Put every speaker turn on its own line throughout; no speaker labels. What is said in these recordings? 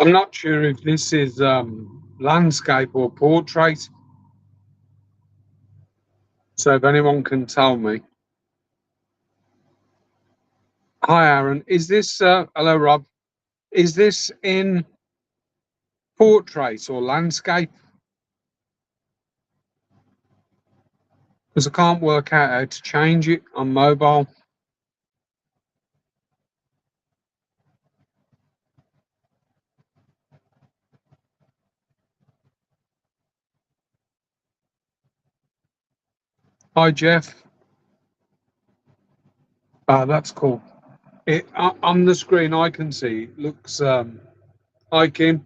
I'm not sure if this is landscape or portrait. So if anyone can tell me. Hi, Aaron. Is this, hello, Rob. Is this in portrait or landscape? Because I can't work out how to change it on mobile. Hi, Jeff. Ah, that's cool. On the screen, I can see. It looks. Hi, Kim.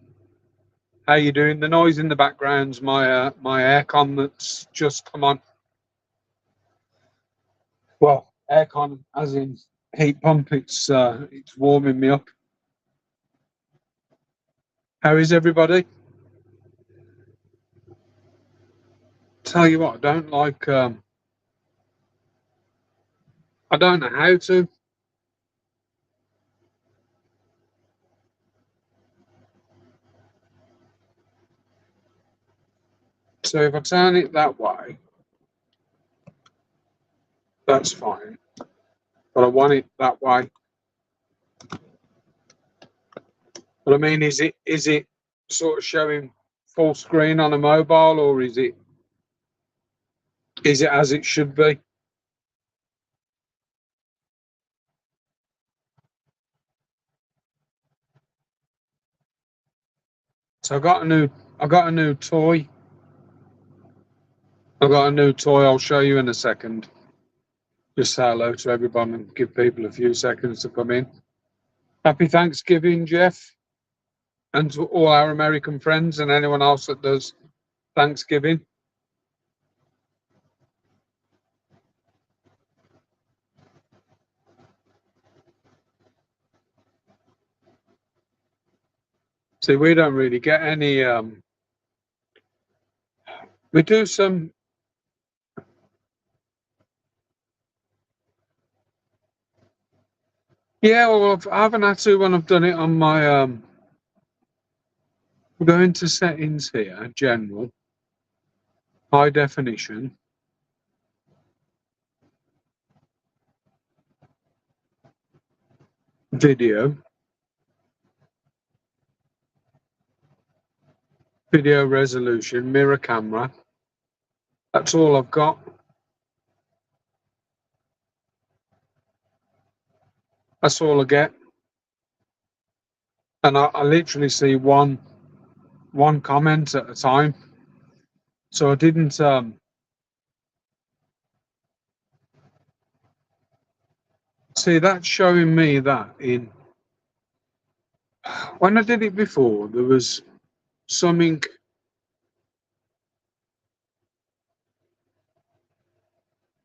How you doing? The noise in the background's my aircon that's just come on. Well, aircon as in heat pump. It's warming me up. How is everybody? Tell you what, I don't like. I don't know how to. So if I turn it that way, that's fine. But I want it that way. But I mean, is it sort of showing full screen on a mobile, or is it as it should be? So I got a new toy. I got a new toy. I'll show you in a second. Just say hello to everyone and give people a few seconds to come in. Happy Thanksgiving, Jeff, and to all our American friends and anyone else that does Thanksgiving. See, we don't really get any. We do some. Yeah, well, I haven't had to when I've done it on my. We're going to settings here, general, high definition, video, video resolution, mirror camera. That's all I've got. That's all I get. And I literally see one comment at a time. So I didn't see that showing me that in when I did it before, there was something.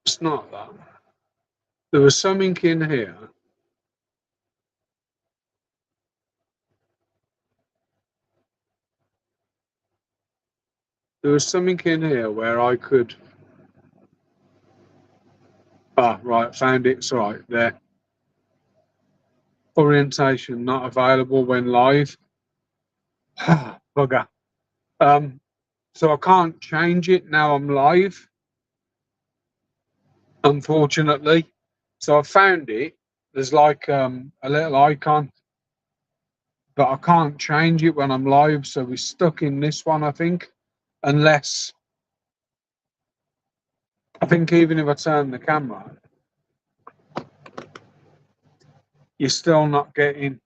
It's not that. There was something in here. There was something in here where I could. Ah, right, found it. It's all right there. Orientation not available when live. Bugger. Um, so I can't change it now I'm live, unfortunately. So I found it. There's like a little icon, but I can't change it when I'm live. So we're stuck in this one, I think, unless I think even if I turn the camera, you're still not getting.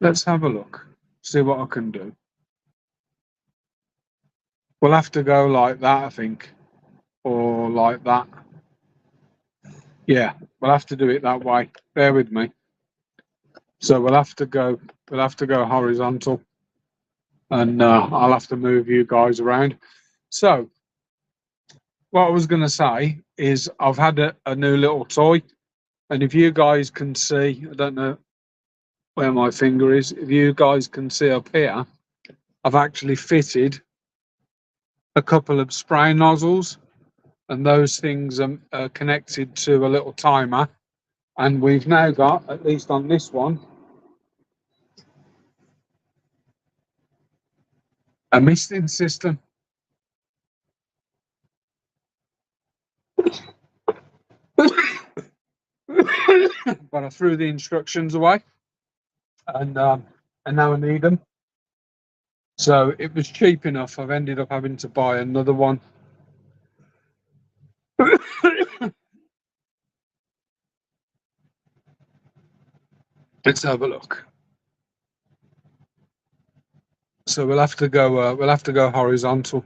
Let's have a look, see what I can do. We'll have to go like that, I think, or like that. Yeah, we'll have to do it that way. Bear with me. So we'll have to go horizontal, and I'll have to move you guys around. So what I was going to say is I've had a new little toy, and if you guys can see, I don't know where my finger is. If you guys can see up here, I've actually fitted a couple of spray nozzles, and those things are connected to a little timer. And we've now got, at least on this one, a misting system. But I threw the instructions away, and now I need them. So it was cheap enough. I've ended up having to buy another one. Let's have a look. So we'll have to go. We'll have to go horizontal.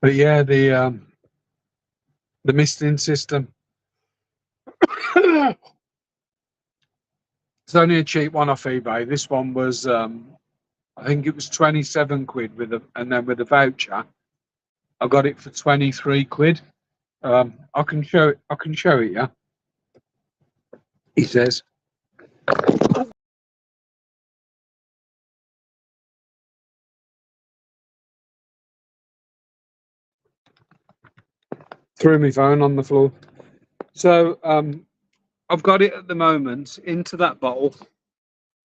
But yeah, the misting system. It's only a cheap one off eBay. This one was, I think it was 27 quid with a, and then with a voucher, I got it for 23 quid. I can show it. I can show it. Yeah, he says. Threw my phone on the floor. So I've got it at the moment into that bottle.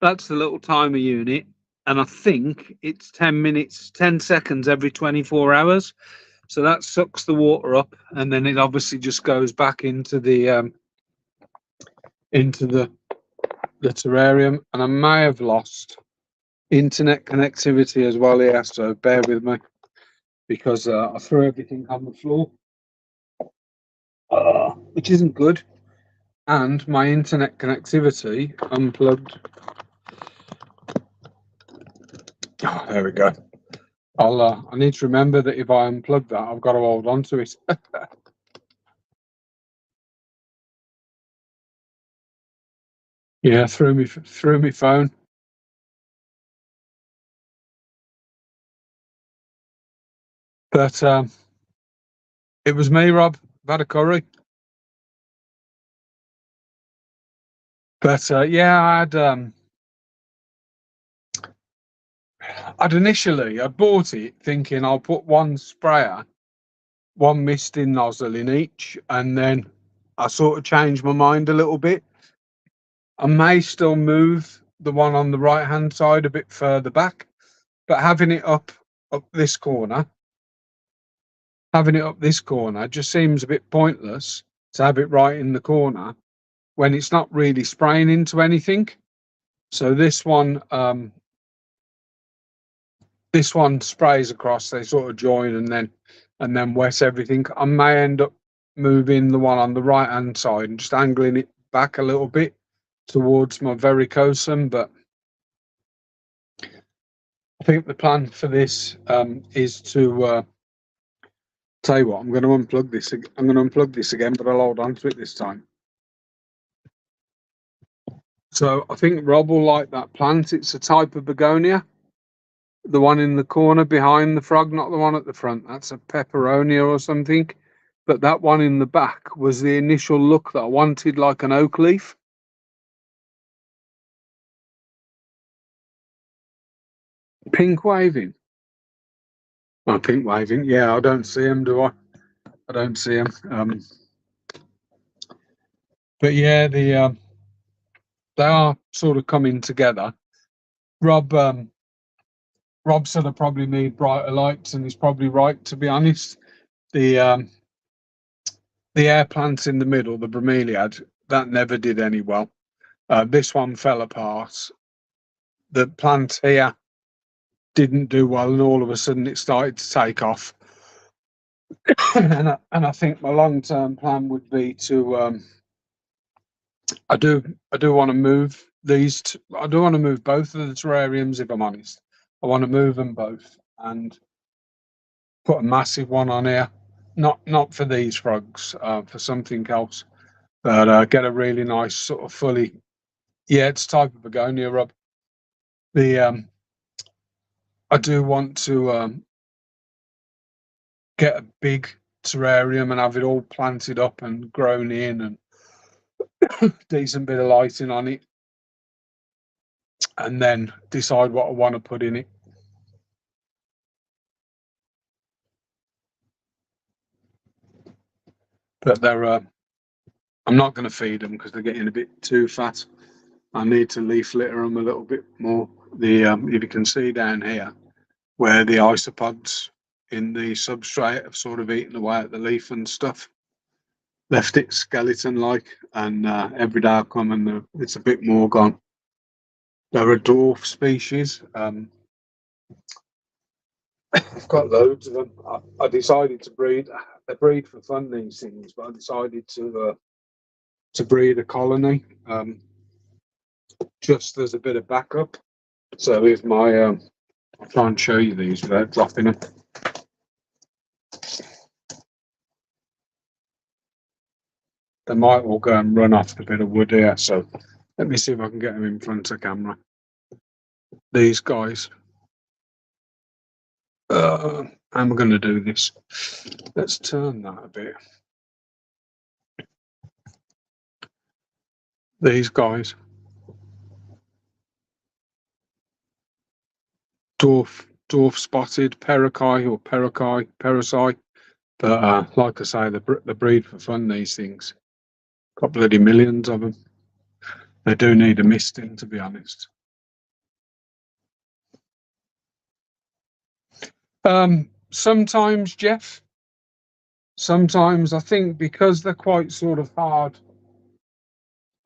That's the little timer unit, and I think it's 10 minutes, 10 seconds every 24 hours. So that sucks the water up, and then it obviously just goes back into the terrarium. And I may have lost internet connectivity as well here, so bear with me because I threw everything on the floor, which isn't good. And my internet connectivity unplugged. Oh, there we go. I need to remember that if I unplug that, I've got to hold on to it. Yeah, through me phone. But it was me, Rob. I've had a curry. But yeah, I'd bought it thinking I'll put one sprayer, one misting nozzle in each, and then I sort of changed my mind a little bit. I may still move the one on the right hand side a bit further back, but having it up this corner, just seems a bit pointless to have it right in the corner when it's not really spraying into anything. So this one sprays across, they sort of join and then wet everything. I may end up moving the one on the right hand side and just angling it back a little bit towards my varicosum, but I think the plan for this is to tell you what, I'm going to unplug this. I'm going to unplug this again, but I'll hold on to it this time. So I think Rob will like that plant. It's a type of begonia. The one in the corner behind the frog, not the one at the front. That's a peperonia or something. But that one in the back was the initial look that I wanted, like an oak leaf. Pink waving. Oh, pink waving. Yeah, I don't see them, do I? I don't see them. But yeah, they are sort of coming together. Rob said I probably need brighter lights, and he's probably right, to be honest. The air plants in the middle, the bromeliad, that never did any well. This one fell apart. The plant here didn't do well, and all of a sudden it started to take off. and I think my long-term plan would be to I do want to move these. I do want to move both of the terrariums. If I'm honest, I want to move them both and put a massive one on here. Not for these frogs, for something else. But get a really nice sort of fully. Yeah, it's type of begonia, Rob. The I do want to get a big terrarium and have it all planted up and grown in and decent bit of lighting on it, and then decide what I want to put in it. But I'm not going to feed them because they're getting a bit too fat. I need to leaf litter them a little bit more. If you can see down here where the isopods in the substrate have sort of eaten away at the leaf and stuff, left it skeleton like, and every day I come and it's a bit more gone. They're a dwarf species. I've got loads of them. I decided to breed. They breed for fun, these things, but I decided to breed a colony, just as a bit of backup. So if my I'll try and show you these without dropping them. They might all go and run off the bit of wood here. So let me see if I can get them in front of camera. These guys. I'm going to do this. Let's turn that a bit. These guys. Dwarf spotted parakai or parasite. But like I say, the breed for fun, these things. Got bloody millions of them. They do need a misting, to be honest. Sometimes, Jeff. Sometimes I think because they're quite sort of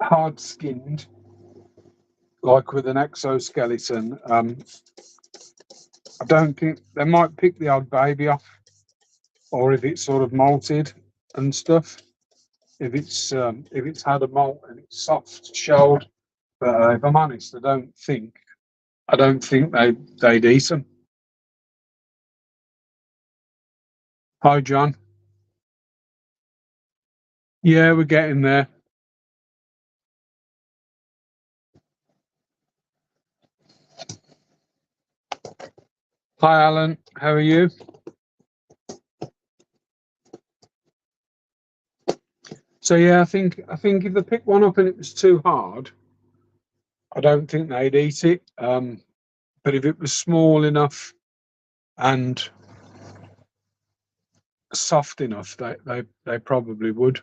hard skinned, like with an exoskeleton. I don't think they might pick the odd baby off, or if it's sort of molted and stuff. If it's had a molt and it's soft shelled. But if I'm honest, I don't think they'd eat them. Hi, John. Yeah, we're getting there. Hi, Alan. How are you? So yeah, I think if they pick one up and it was too hard, I don't think they'd eat it. But if it was small enough and soft enough, they probably would.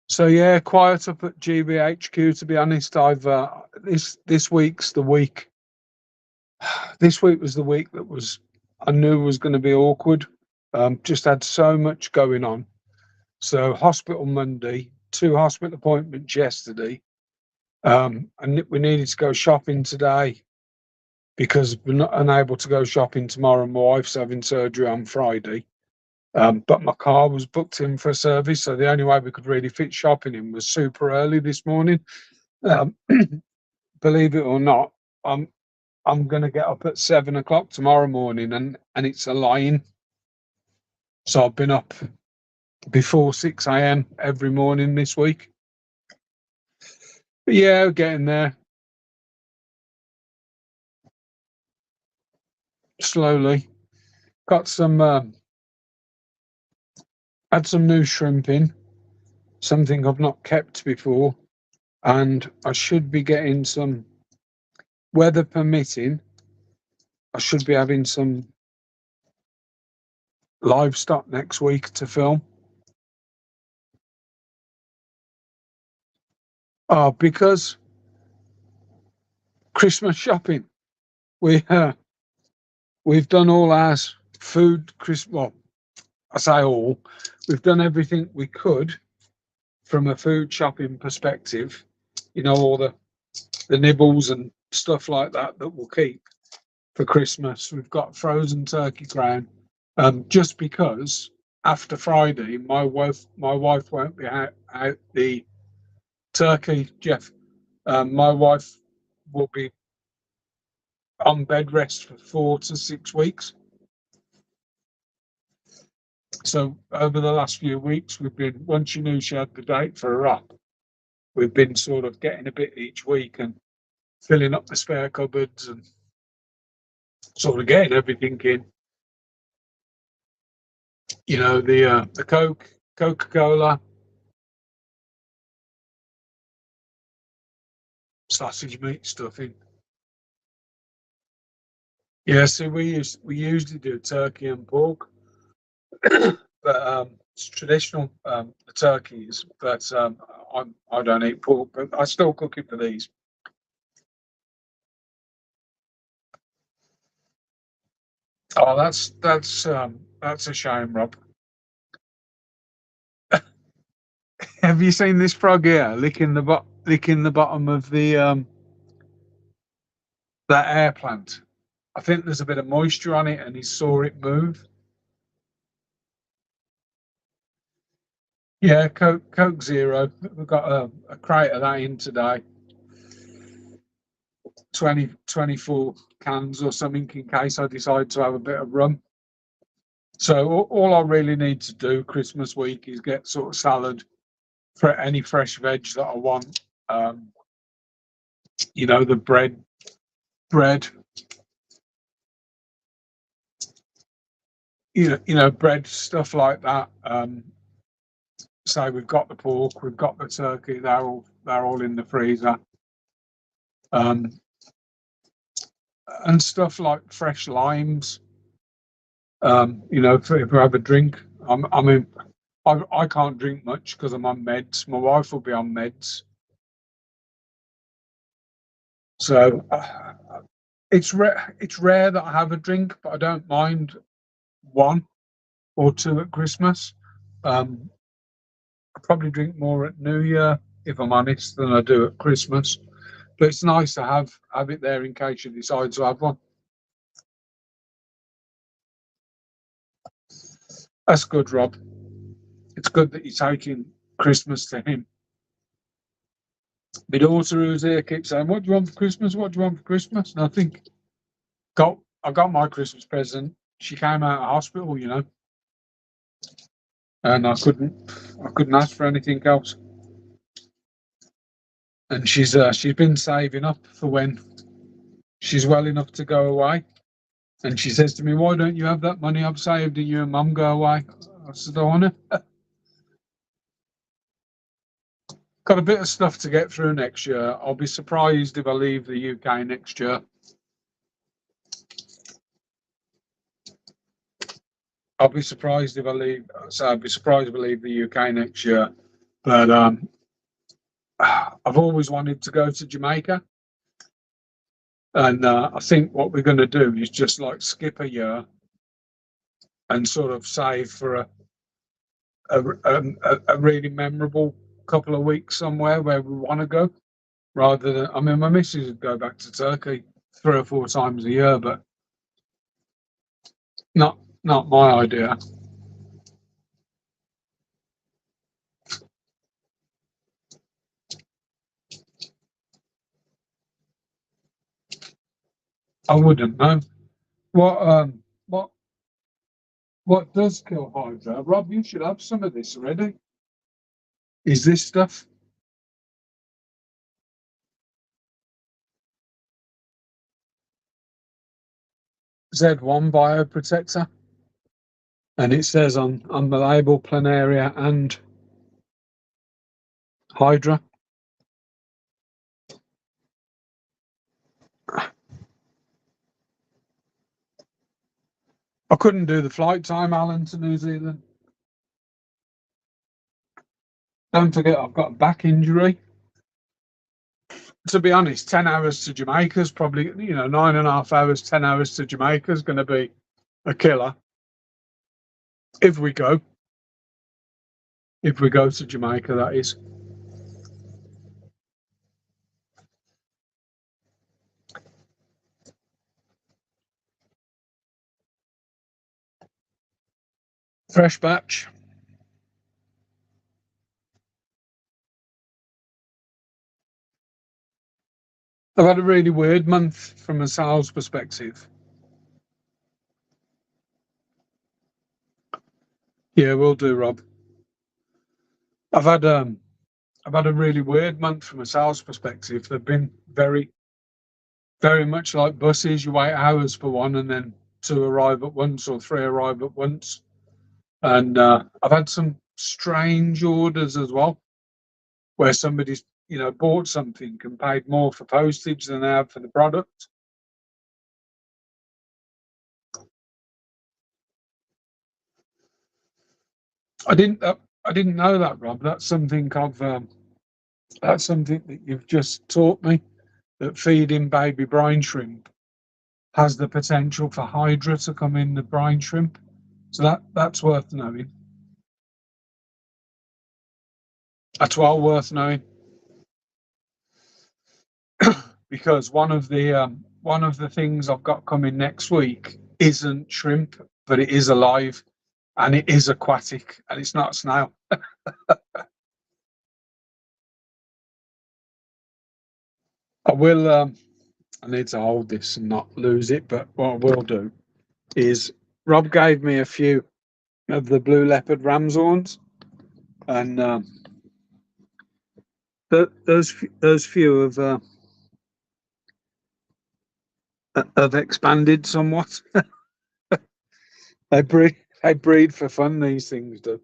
So yeah, quiet up at GBHQ. To be honest, I've this week's the week. This week was the week that I knew was going to be awkward. Just had so much going on. So hospital Monday, 2 hospital appointments yesterday, and we needed to go shopping today because we're not unable to go shopping tomorrow. My wife's having surgery on Friday. But my car was booked in for a service, so the only way we could really fit shopping in was super early this morning. Believe it or not, I'm going to get up at 7 o'clock tomorrow morning, and it's a line. So I've been up before 6 a.m. every morning this week. But yeah, getting there slowly. Got some had some new shrimp in, something I've not kept before, and I should be getting some, weather permitting, I should be having some livestock next week to film. Oh, because Christmas shopping. We've done all our food. Well, I say all. We've done everything we could from a food shopping perspective. You know, all the nibbles and stuff like that we'll keep for Christmas. We've got frozen turkey crown. Just because after Friday, my wife won't be out the turkey, Jeff. My wife will be on bed rest for 4 to 6 weeks. So over the last few weeks, we've been, once she knew she had the date for her up, we've been sort of getting a bit each week and filling up the spare cupboards and sort of getting everything in. You know, the Coca-Cola, sausage meat stuff in. Yeah, so we usually do turkey and pork, but it's traditional, the turkeys, but I don't eat pork, but I still cook it for these. Oh, that's a shame, Rob. Have you seen this frog here licking the bottom of the that air plant? I think there's a bit of moisture on it, and he saw it move. Yeah, Coke Zero. We've got a crate of that in today. 24 cans or something in case I decide to have a bit of rum. So all I really need to do Christmas week is get sort of salad for any fresh veg that I want. The bread, bread stuff like that. So we've got the pork, we've got the turkey. They're all in the freezer. And stuff like fresh limes. If I have a drink, I can't drink much because I'm on meds. My wife will be on meds, so it's rare that I have a drink, but I don't mind one or two at Christmas. I probably drink more at New Year, if I'm honest, than I do at Christmas. But it's nice to have it there in case you decide to have one. That's good, Rob. It's good that you're taking Christmas to him. My daughter who's here keeps saying, "What do you want for Christmas? What do you want for Christmas?" And I think, I got my Christmas present. She came out of hospital, and I couldn't ask for anything else. And she's been saving up for when she's well enough to go away. And she says to me, "Why don't you have that money I've saved and you and Mum go away?" I said, "I want to." Got a bit of stuff to get through next year. I'll be surprised if I leave the UK next year. I'll be surprised if I leave. So I'll be surprised if I leave the UK next year. But I've always wanted to go to Jamaica, and I think what we're going to do is just like skip a year and sort of save for a really memorable couple of weeks somewhere where we want to go. Rather than, I mean, my missus would go back to Turkey 3 or 4 times a year, but not my idea. I wouldn't know what what does kill Hydra. Rob, you should have some of this already. Is this stuff Z1 bioprotector? And it says on the label Planaria and Hydra. I couldn't do the flight time, Alan, to New Zealand. Don't forget, I've got a back injury. To be honest, 10 hours to Jamaica is probably, 9.5 hours, 10 hours to Jamaica is going to be a killer. If we go to Jamaica, that is. Fresh batch. I've had a really weird month from a sales perspective. Yeah, we'll do, Rob. I've had a really weird month from a sales perspective. They've been very, very much like buses. You wait hours for one, and then 2 arrive at once, or 3 arrive at once. And I've had some strange orders as well, where somebody's bought something and paid more for postage than they have for the product. I didn't know that, Rob. That's something that you've just taught me. That feeding baby brine shrimp has the potential for hydra to come in the brine shrimp. So that's worth knowing. That's well worth knowing because one of the things I've got coming next week isn't shrimp, but it is alive and it is aquatic and it's not a snail. I will. I need to hold this and not lose it. But what I will do is Rob gave me a few of the blue leopard ram's horns, and those few have expanded somewhat. They breed for fun. These things do.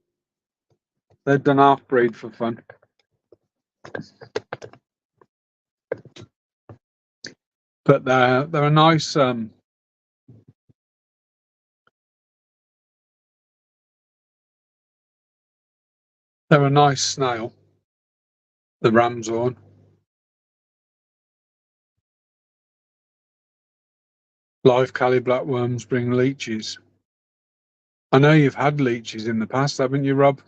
They've done half breed for fun, but they're a nice they're a nice snail. The ram's horn. Live Cali blackworms bring leeches. I know you've had leeches in the past, haven't you, Rob?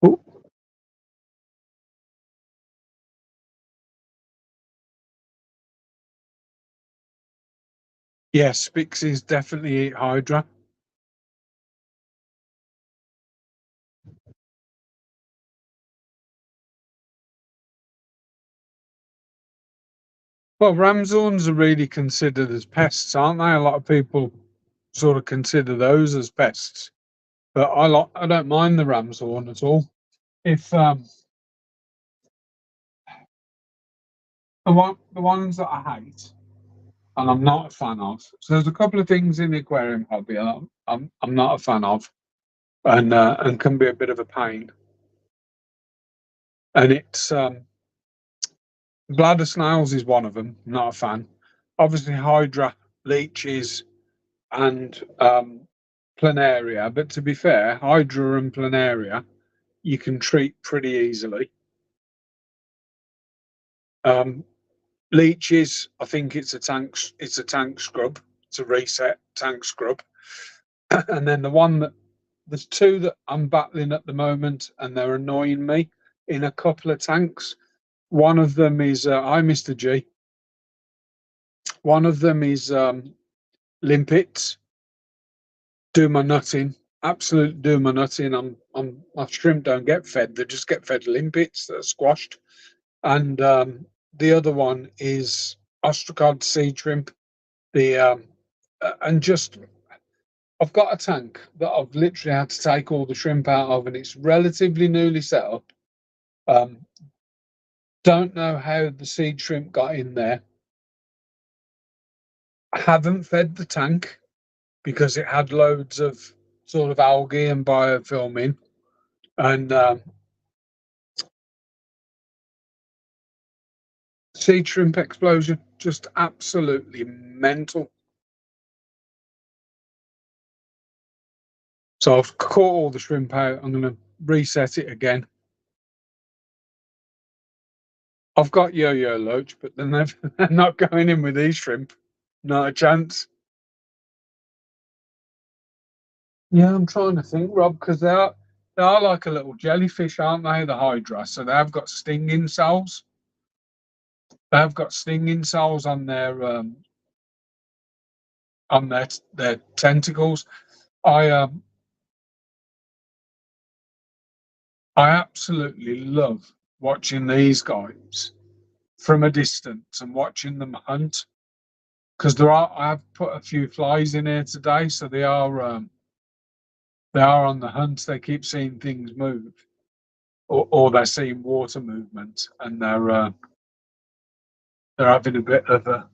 Oh, yes, Spixies definitely eat hydra. Well, ramshorns are really considered as pests, aren't they? A lot of people sort of consider those as pests, but I don't mind the ramshorn at all. If the ones that I hate and I'm not a fan of, so there's a couple of things in the aquarium hobby I'm not a fan of, and can be a bit of a pain. And it's bladder snails is one of them. Not a fan. Obviously, hydra, leeches, and planaria. But to be fair, hydra and planaria you can treat pretty easily. Um, leeches, I think it's a tank scrub. It's a reset tank scrub. And then there's two that I'm battling at the moment, and they're annoying me in a couple of tanks. One of them is hi Mr. G. One of them is limpets. Do my nutting, absolute do my nutting. My shrimp don't get fed; they just get fed limpets that are squashed. And the other one is ostracod sea shrimp. The and just I've got a tank that I've literally had to take all the shrimp out of, and it's relatively newly set up. Um, don't know how the seed shrimp got in there. I haven't fed the tank because it had loads of sort of algae and biofilm in, and seed shrimp explosion, just absolutely mental. So I've caught all the shrimp out. I'm going to reset it again. I've got yo-yo loach, but they're not going in with these shrimp. Not a chance. Yeah, I'm trying to think, Rob, because they are like a little jellyfish, aren't they? The hydra, so they have got stinging cells. They have got stinging cells on their tentacles. I um I absolutely love watching these guys from a distance and watching them hunt because I have put a few flies in here today, so they are on the hunt. They keep seeing things move, or they're seeing water movement, and they're having a bit of a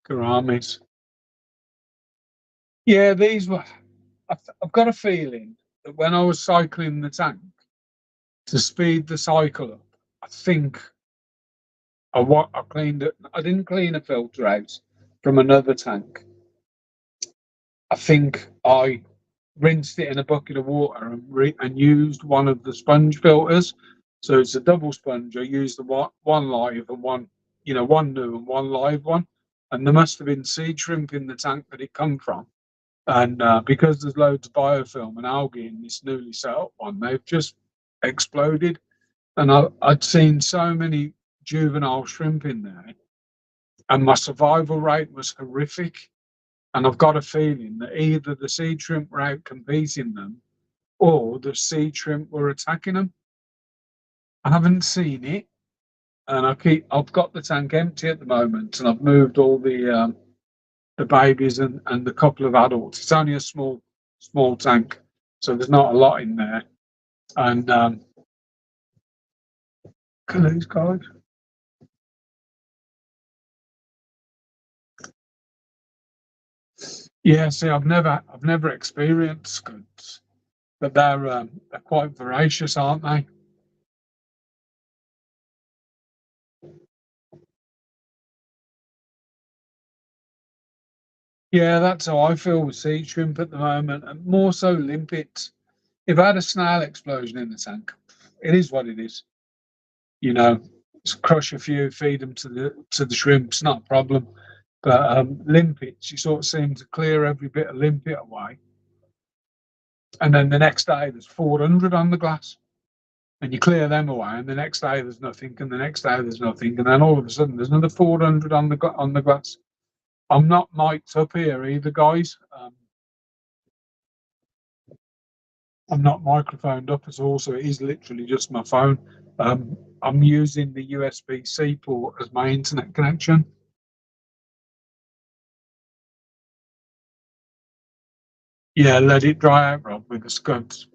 garamis. Yeah, these were. I've got a feeling that when I was cycling the tank to speed the cycle up, I think I cleaned it. I didn't clean a filter out from another tank. I think I rinsed it in a bucket of water and used one of the sponge filters. So it's a double sponge. I used the one live and one, one new and one live one. And there must have been seed shrimp in the tank that it come from. And because there's loads of biofilm and algae in this newly set up one, they've just exploded. And I'd seen so many juvenile shrimp in there, and my survival rate was horrific. And I've got a feeling that either the seed shrimp were out competing them or the seed shrimp were attacking them. I haven't seen it, and I've got the tank empty at the moment, and I've moved all the babies and the couple of adults. It's only a small tank, so there's not a lot in there. And look at these guys. Yeah, see, I've never experienced scuds, but they're quite voracious, aren't they? Yeah, that's how I feel with sea shrimp at the moment, and more so limpets. If I had a snail explosion in the tank, it is what it is. You know, crush a few, feed them to the shrimps, not a problem. But limpets, you sort of seem to clear every bit of limpet away, and then the next day there's 400 on the glass, and you clear them away, and the next day there's nothing, and the next day there's nothing, and then all of a sudden there's another 400 on the glass. I'm not mic'd up here either, guys. I'm not microphoned up at all, so it is literally just my phone. I'm using the USB-C port as my internet connection. Yeah, let it dry out, Rob, with the scuds.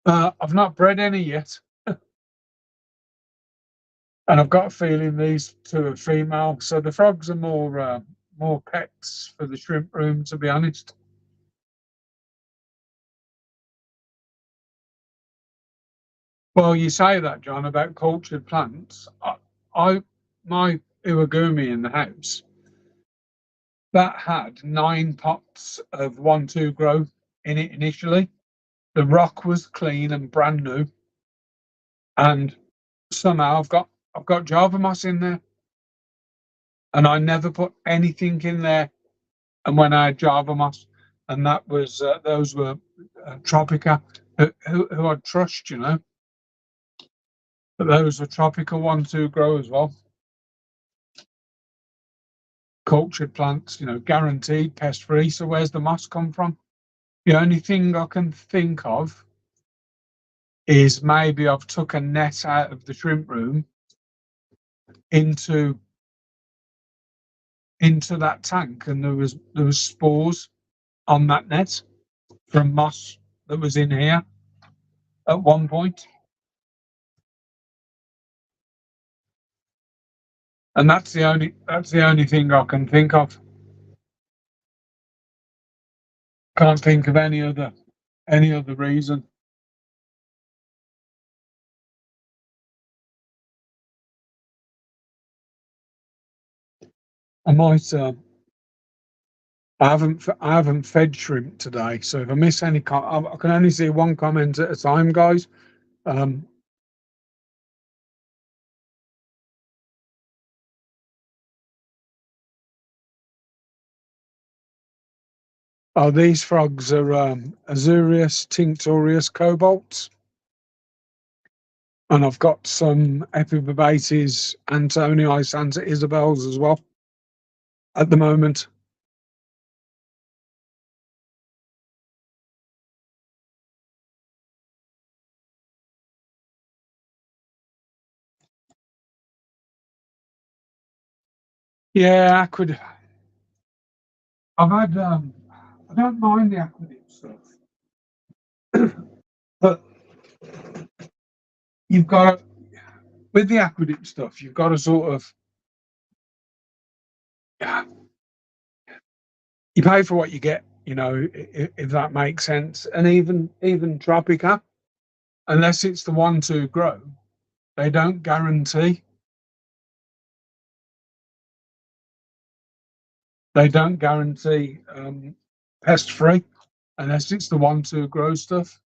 I've not bred any yet, and I've got a feeling these two are female. So the frogs are more pets for the shrimp room, to be honest. Well, you say that, John, about cultured plants. I my iwagumi in the house that had 9 pots of 1-2 grow in it initially. The rock was clean and brand new, and somehow I've got Java moss in there, and I never put anything in there. And when I had Java moss, and that was those were Tropica, who I trust, but those were Tropica 1-2 grow as well. Cultured plants, guaranteed pest free. So where's the moss come from? The only thing I can think of is maybe I've took a net out of the shrimp room into that tank, and there was spores on that net from moss that was in here at one point, and that's the only thing I can think of. Can't think of any other reason. I might. I haven't fed shrimp today, so if I miss any, I can only see one comment at a time, guys. Um, these frogs are Azurius tinctorius cobalts, and I've got some Epibabates Antonii Santa Isabels as well at the moment. Yeah, I've had. I don't mind the aquatic stuff, but you've got with the aqueduct stuff, you've got to sort of, you pay for what you get, you know, if that makes sense. And even Tropica, unless it's the one to grow, they don't guarantee. They don't guarantee pest free unless it's the one to grow stuff.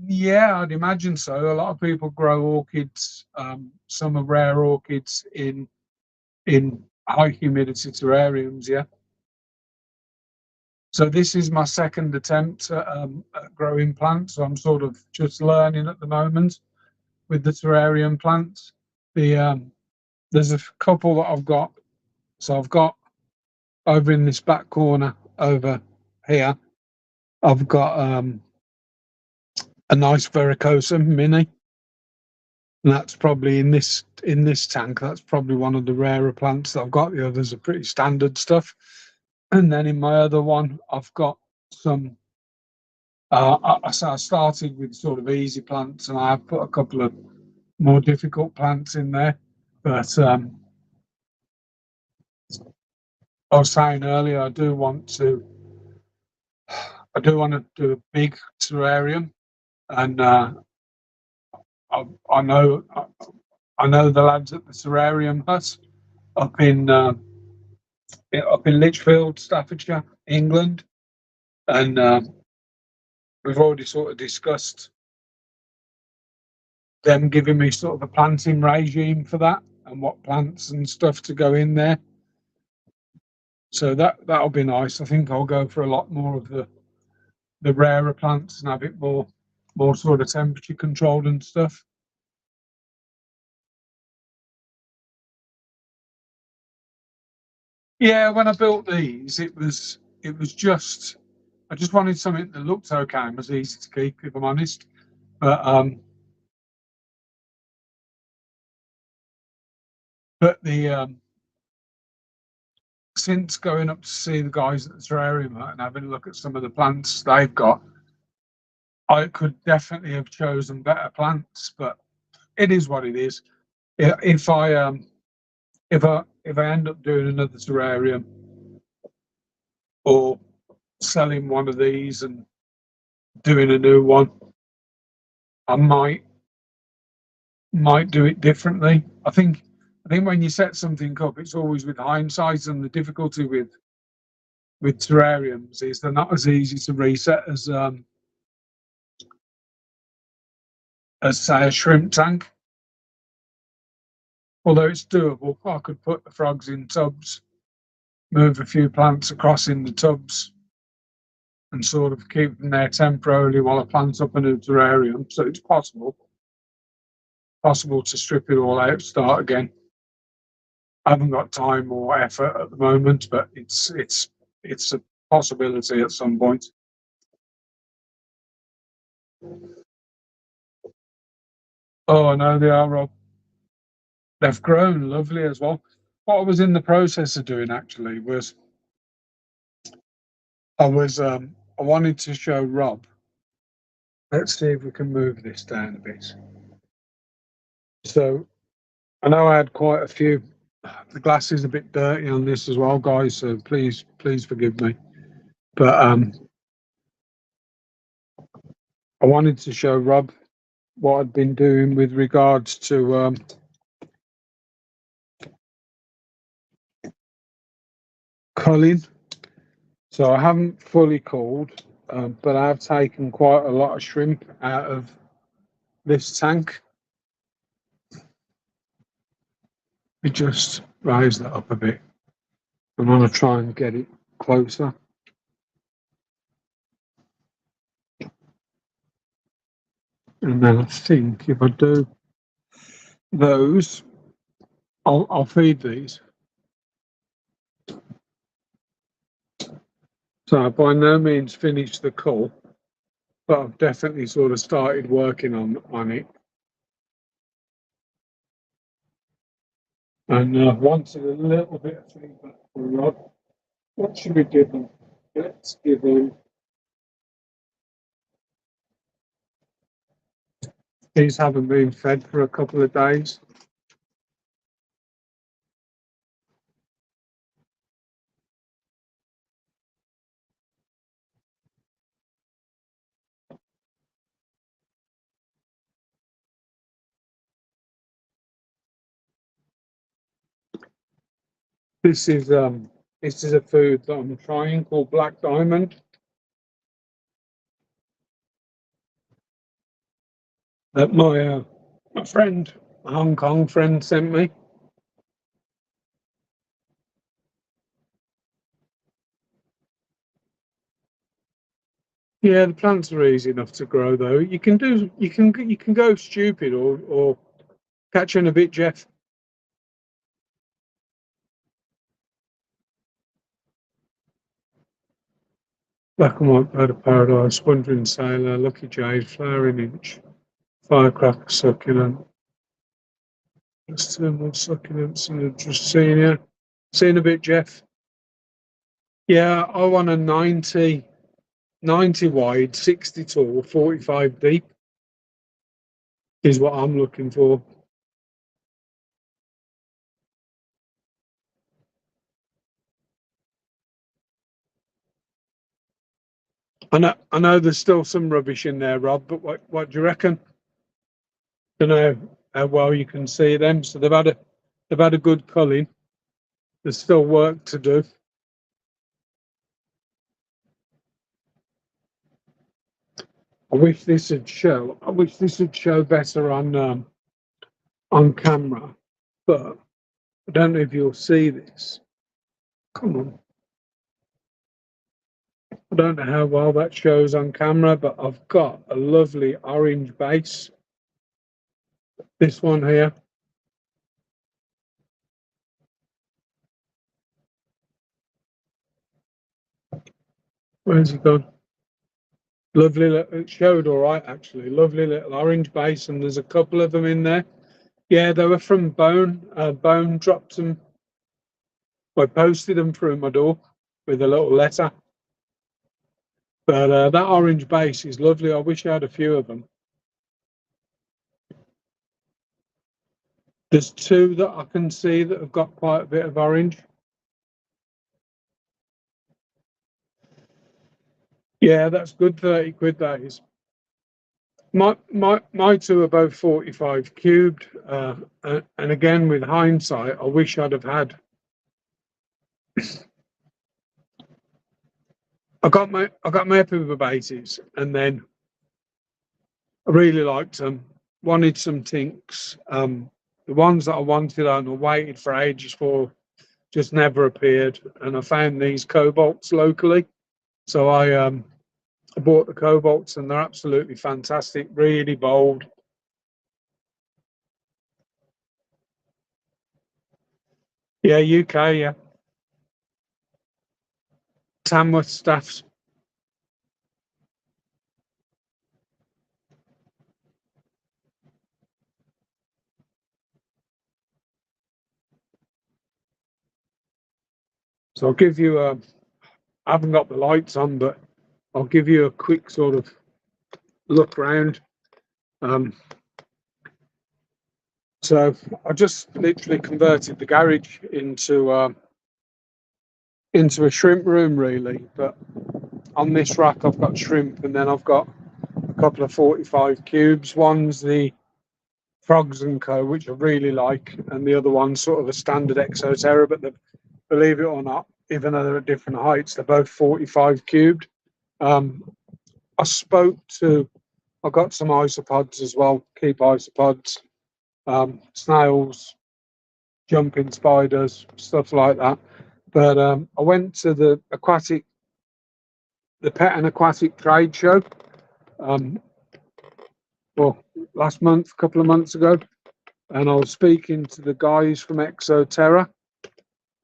Yeah, I'd imagine so. A lot of people grow orchids. Some are rare orchids in high humidity terrariums. Yeah. So this is my second attempt at growing plants. So I'm sort of just learning at the moment with the terrarium plants. There's a couple that I've got. So I've got over in this back corner over here. I've got a nice Verrucosa mini, and that's probably in this tank. That's probably one of the rarer plants that I've got. The others are pretty standard stuff. And then in my other one, I've got some. So I started with sort of easy plants, and I've put a couple of more difficult plants in there. But I was saying earlier, I do want to do a big terrarium, and I know the lads at the terrarium hut up in Lichfield, Staffordshire, England, and we've already sort of discussed them giving me sort of a planting regime for that and what plants and stuff to go in there. So that'll be nice. I think I'll go for a lot more of the rarer plants and have it more sort of temperature controlled and stuff. Yeah, when I built these, it was just I just wanted something that looked okay and was easy to keep, if I'm honest. But the since going up to see the guys at the terrarium hut and having a look at some of the plants they've got, I could definitely have chosen better plants. But it is what it is. If I end up doing another terrarium or selling one of these and doing a new one, I might do it differently. I think when you set something up, it's always with hindsight, and the difficulty with terrariums is they're not as easy to reset as say a shrimp tank. Although it's doable, I could put the frogs in tubs, move a few plants across in the tubs, and sort of keep them there temporarily while I plant up a new terrarium. So it's possible to strip it all out, start again. I haven't got time or effort at the moment, but it's a possibility at some point. Oh, I know they are, Rob. They've grown lovely as well. What I was in the process of doing actually was I wanted to show Rob. Let's see if we can move this down a bit. So I know I had quite a few. The glass is a bit dirty on this as well, guys. So please forgive me. But I wanted to show Rob what I'd been doing with regards to culling. So I haven't fully culled, but I've taken quite a lot of shrimp out of this tank. We just raise that up a bit. I'm going to try and get it closer. And then I think if I do those, I'll feed these. So I've by no means finished the cull, but I've definitely sort of started working on it. And wanted a little bit of feedback from Rod. What should we give them? Let's give them These haven't been fed for a couple of days. This is a food that I'm trying called Black Diamond that my friend, a Hong Kong friend, sent me. Yeah, the plants are easy enough to grow though. You can go stupid or catch on a bit, Jeff. Black and white bird of paradise, wandering sailor, lucky jade, flowering inch, firecracker succulent. There's two more succulents and I've just seen you. Seen a bit, Jeff. Yeah, I want a 90 wide, 60 tall, 45 deep is what I'm looking for. I know there's still some rubbish in there, Rob, but what do you reckon? Don't know how well you can see them. So they've had a good culling. There's still work to do. I wish this would show better on camera, but I don't know if you'll see this. Come on. I don't know how well that shows on camera, but I've got a lovely orange base. This one here. Where's it gone? Lovely. It showed all right, actually. Lovely little orange base, and there's a couple of them in there. Yeah, they were from Bone. Bone dropped them. I posted them through my door with a little letter. But that orange base is lovely. I wish I had a few of them. There's two that I can see that have got quite a bit of orange. Yeah, that's good. 30 quid, that is. My two are both 45 cubed. And again, with hindsight, I wish I'd have had. I got my Epiba bases, and then I really liked them. Wanted some tinks. The ones that I wanted and I waited for ages for just never appeared. And I found these cobalts locally. So I bought the cobalts and they're absolutely fantastic, really bold. Yeah, UK, yeah. Tamworth staffs. So I'll give you a, I haven't got the lights on, but I'll give you a quick sort of look round. Um, so I just literally converted the garage into a shrimp room, really. But on this rack, I've got shrimp, and then I've got a couple of 45 cubes. One's the Frogs and Co, which I really like, and the other one's sort of a standard Exoterra. But believe it or not, even though they're at different heights, they're both 45 cubed. Um, I spoke to, I got some isopods as well, keep isopods, snails, jumping spiders, stuff like that. But I went to the pet and aquatic trade show, um, well, last month, a couple of months ago, and I was speaking to the guys from Exoterra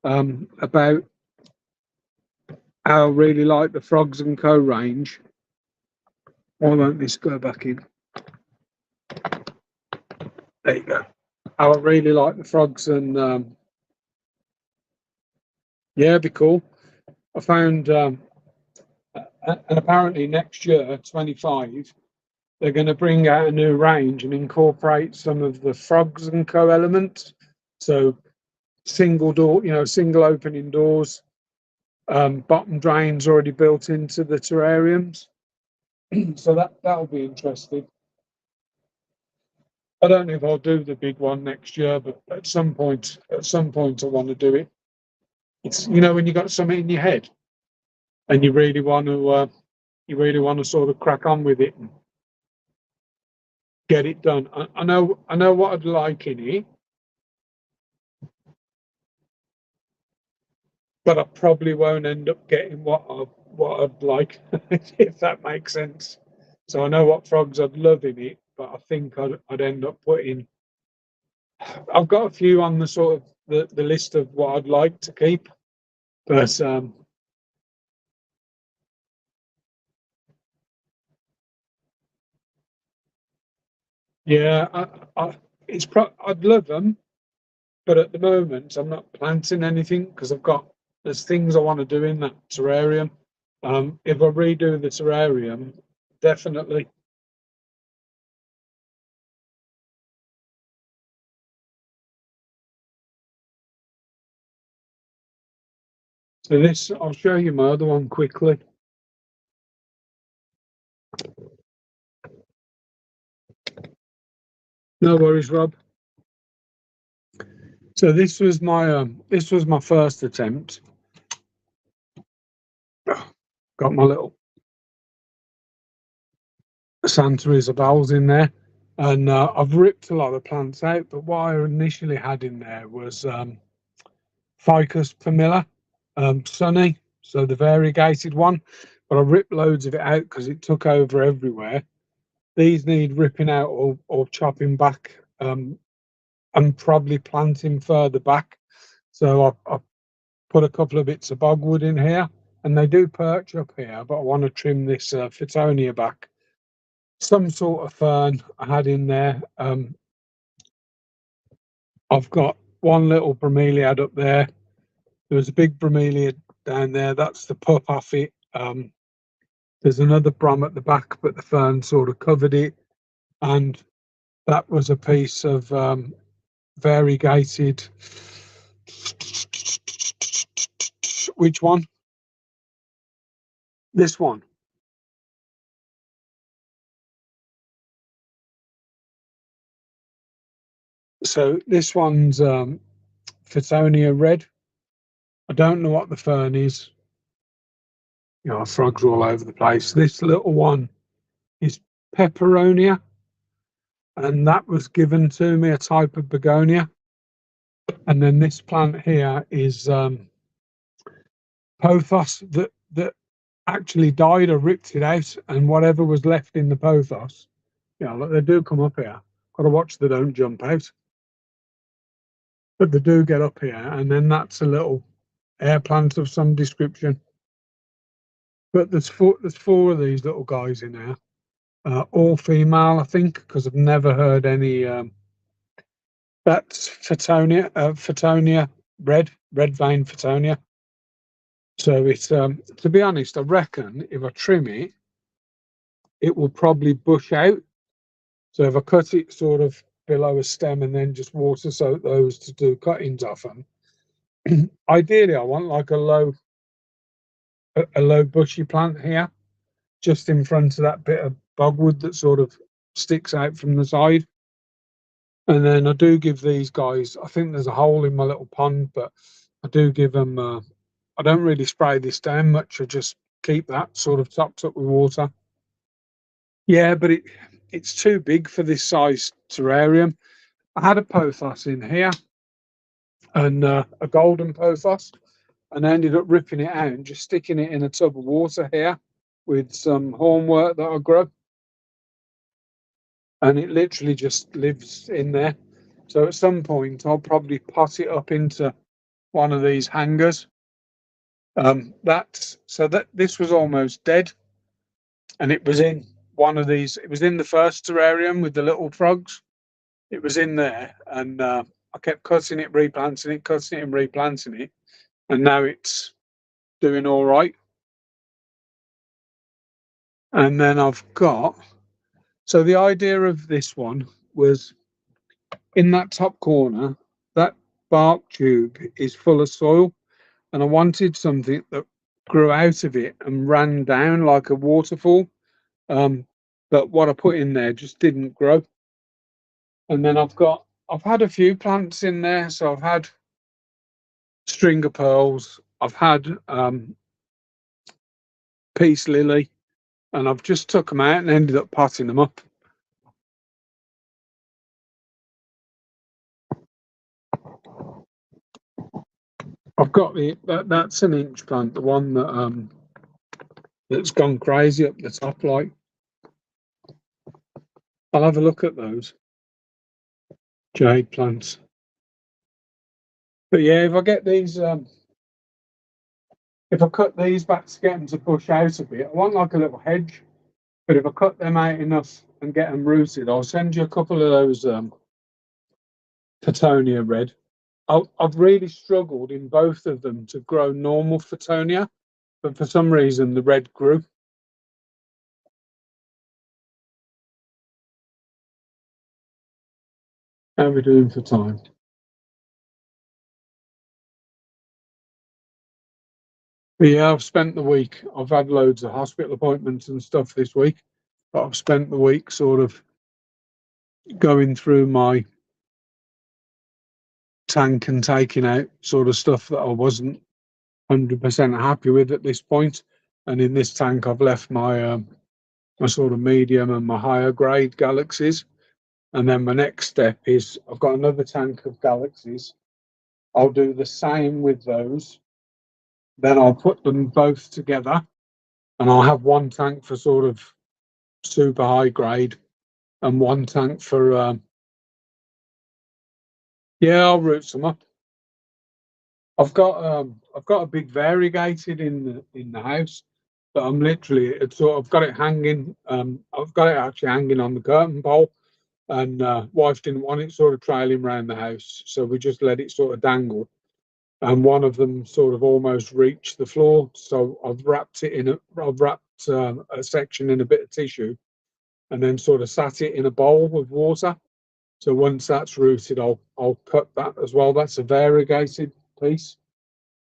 about how I really like the Frogs and Co range. Why won't this go back in? There you go. How I really like the frogs, and yeah, it'd be cool. I found, and apparently next year, 25, they're going to bring out a new range and incorporate some of the frogs and co elements. So single door, single opening doors, bottom drains already built into the terrariums. So that'll be interesting. I don't know if I'll do the big one next year, but at some point I want to do it. It's when you got something in your head and you really want to sort of crack on with it and get it done. I know what I'd like in it, but I probably won't end up getting what I'd like, if that makes sense. So I know what frogs I'd love in it, but I think I'd end up putting. I've got a few on the sort of the list of what I'd like to keep, but yeah, I'd love them, but at the moment I'm not planting anything because there's things I want to do in that terrarium. If I redo the terrarium, definitely. So I'll show you my other one quickly. No worries, Rob. So this was my first attempt. Got my little Santa Isabels in there, and I've ripped a lot of plants out. But what I initially had in there was Ficus pumila, Sunny, so the variegated one. But I ripped loads of it out because it took over everywhere. These need ripping out or chopping back, and probably planting further back. So I put a couple of bits of bogwood in here, and they do perch up here, but I want to trim this Fittonia back. Some sort of fern I had in there. I've got one little bromeliad up there. There was a big bromeliad down there. That's the pup off it. There's another brom at the back, but the fern sort of covered it. And that was a piece of variegated. Which one? This one. So this one's Fittonia red. I don't know what the fern is. Frogs all over the place. This little one is Peperonia, and that was given to me, a type of begonia. And then this plant here is pothos that actually died. or ripped it out, and whatever was left in the pothos, look, they do come up here. Got to watch they don't jump out, but they do get up here, and then that's a little air plant of some description. But there's four of these little guys in there, all female, I think, because I've never heard any. That's Fittonia red vein Fittonia. So it's to be honest, I reckon if I trim it, it will probably bush out. So if I cut it sort of below a stem and then just water soak those to do cuttings off them, ideally I want like a low bushy plant here, just in front of that bit of bogwood that sort of sticks out from the side. And then I do give these guys, I think there's a hole in my little pond, but I do give them, I don't really spray this down much. I just keep that sort of topped up with water. Yeah, but it's too big for this size terrarium. I had a pothos in here and a golden pothos, and I ended up ripping it out and just sticking it in a tub of water here with some hornwort that I grow. And it literally just lives in there. So at some point, I'll probably pot it up into one of these hangers. That this was almost dead, and it was in one of these. It was in the first terrarium with the little frogs. It was in there, and I kept cutting it, replanting it, cutting it, and replanting it, and now it's doing all right. And then I've got So the idea of this one was in that top corner, that bark tube is full of soil, and I wanted something that grew out of it and ran down like a waterfall. Um, but what I put in there just didn't grow. And then I've had a few plants in there. So I've had string of pearls, I've had peace lily, and I've just took them out and ended up potting them up. I've got that's an inch plant, the one that's gone crazy up the top. Like, I'll have a look at those jade plants. But yeah, if I get these, if I cut these back to get them to push out a bit, I want like a little hedge. But if I cut them out enough and get them rooted, I'll send you a couple of those Photonia red. I've really struggled in both of them to grow normal Photonia, but for some reason the red grew. How are we doing for time? But yeah, I've spent the week. I've had loads of hospital appointments and stuff this week, but I've spent the week sort of going through my tank and taking out sort of stuff that I wasn't 100% happy with at this point. And in this tank, I've left my sort of medium and my higher grade galaxies. And then my next step is I've got another tank of galaxies. I'll do the same with those. Then I'll put them both together, and I'll have one tank for sort of super high grade and one tank for yeah, I'll root some up. I've got a big variegated in the house, but I'm literally it's sort of got it hanging. I've got it actually hanging on the curtain pole, and wife didn't want it sort of trailing around the house, so we just let it sort of dangle. And one of them sort of almost reached the floor, so I've wrapped a section in a bit of tissue, and then sort of sat it in a bowl with water. So once that's rooted, I'll cut that as well. That's a variegated piece.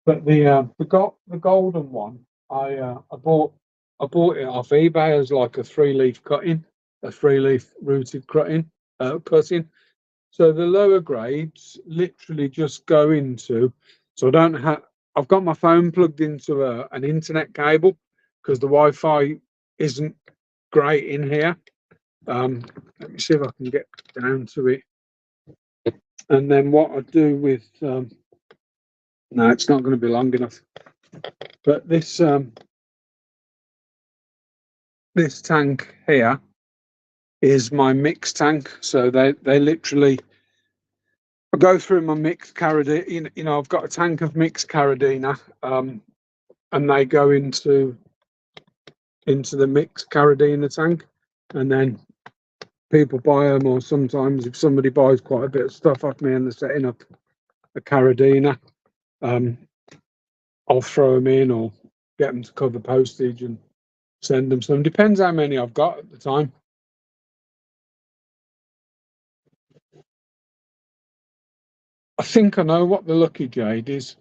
But the golden one, I bought it off eBay as like a 3 leaf cutting, a 3 leaf rooted cutting. So the lower grades literally just go into. So I don't have. I've got my phone plugged into an internet cable because the Wi-Fi isn't great in here. Let me see if I can get down to it. And then what I do with no, it's not going to be long enough. But this tank here is my mix tank. So they literally I go through my mixed caradina. You know, I've got a tank of mixed caradina, and they go into the mixed caradina tank, and then people buy them, or sometimes if somebody buys quite a bit of stuff off me and they're setting up a caradina, I'll throw them in or get them to cover postage and send them some. Depends how many I've got at the time. I think I know what the lucky jade is.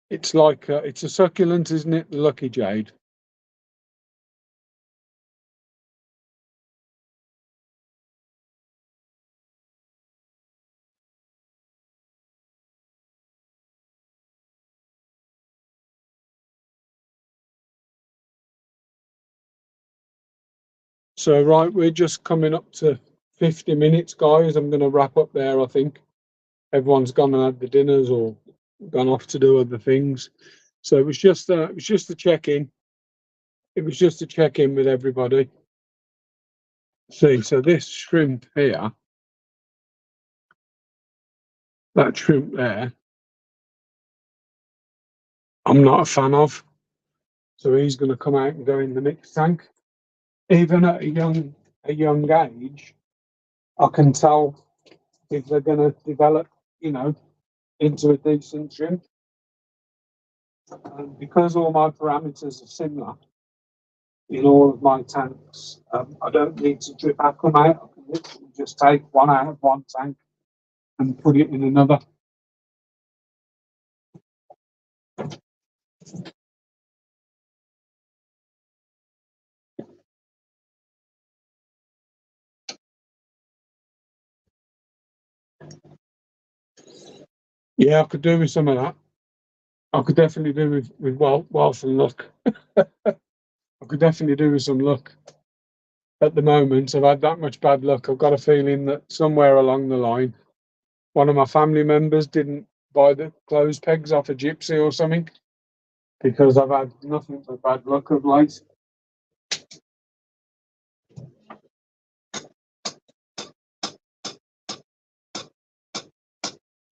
It's like it's a succulent, isn't it? The lucky jade. So right, we're just coming up to 50 minutes, guys. I'm going to wrap up there. I think everyone's gone and had the dinners or gone off to do other things. So it was just a check in. It was just a check in with everybody. See, so this shrimp here, that shrimp there, I'm not a fan of. So he's going to come out and go in the mixed tank. Even at a young age, I can tell if they're going to develop, you know, into a decent shrimp. And because all my parameters are similar, in all of my tanks. I don't need to drip aquam out. I can literally just take one out of one tank and put it in another. Yeah, I could do with some of that. I could definitely do with wealth and luck. I could definitely do with some luck. At the moment, I've had that much bad luck. I've got a feeling that somewhere along the line, one of my family members didn't buy the clothes pegs off a gypsy or something, because I've had nothing but bad luck of late.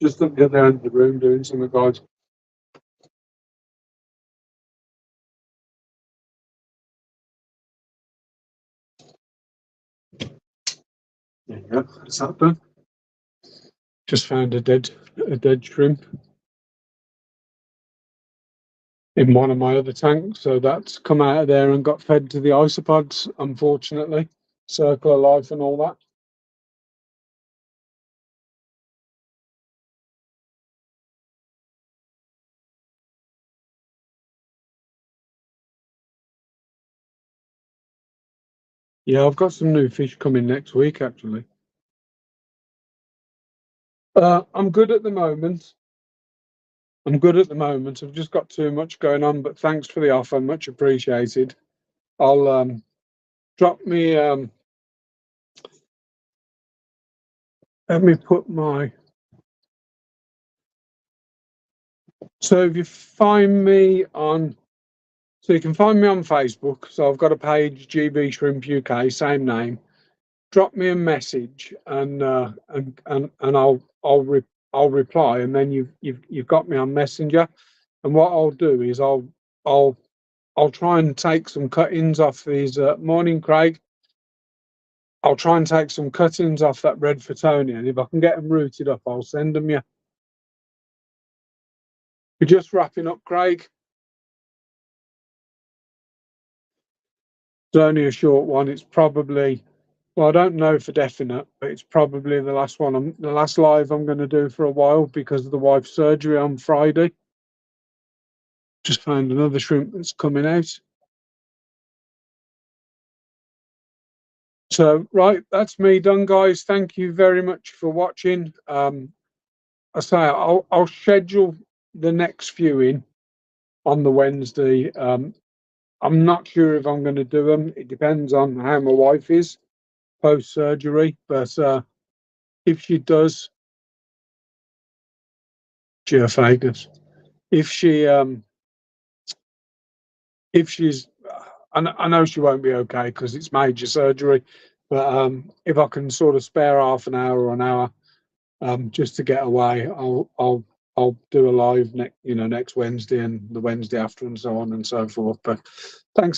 Just at the other end of the room doing something, guys. There you go. That's that done. Just found a dead shrimp in one of my other tanks, so that's come out of there and got fed to the isopods, unfortunately. Circle of life and all that. Yeah, I've got some new fish coming next week, actually. I'm good at the moment. I've just got too much going on, but thanks for the offer, much appreciated. I'll drop me. Let me put my. So if you find me on, so you can find me on Facebook. So I've got a page, GB Shrimp UK, same name. Drop me a message and I'll reply, and then you've got me on Messenger. And what I'll do is I'll try and take some cuttings off these. Morning, Craig. I'll try and take some cuttings off that red Fatonia, and if I can get them rooted up, I'll send them you. We're just wrapping up, Craig. It's only a short one. It's probably, well, I don't know for definite, but it's probably the last one, the last live I'm going to do for a while because of the wife's surgery on Friday. Just found another shrimp that's coming out. So, right, that's me done, guys. Thank you very much for watching. I say I'll schedule the next few in on the Wednesday. I'm not sure if I'm going to do them. It depends on how my wife is post surgery, but if she does, geophagus. If she if she's, I know she won't be okay because it's major surgery, but if I can sort of spare half an hour or an hour just to get away, I'll do a live next Wednesday and the Wednesday after and so on and so forth. But thanks.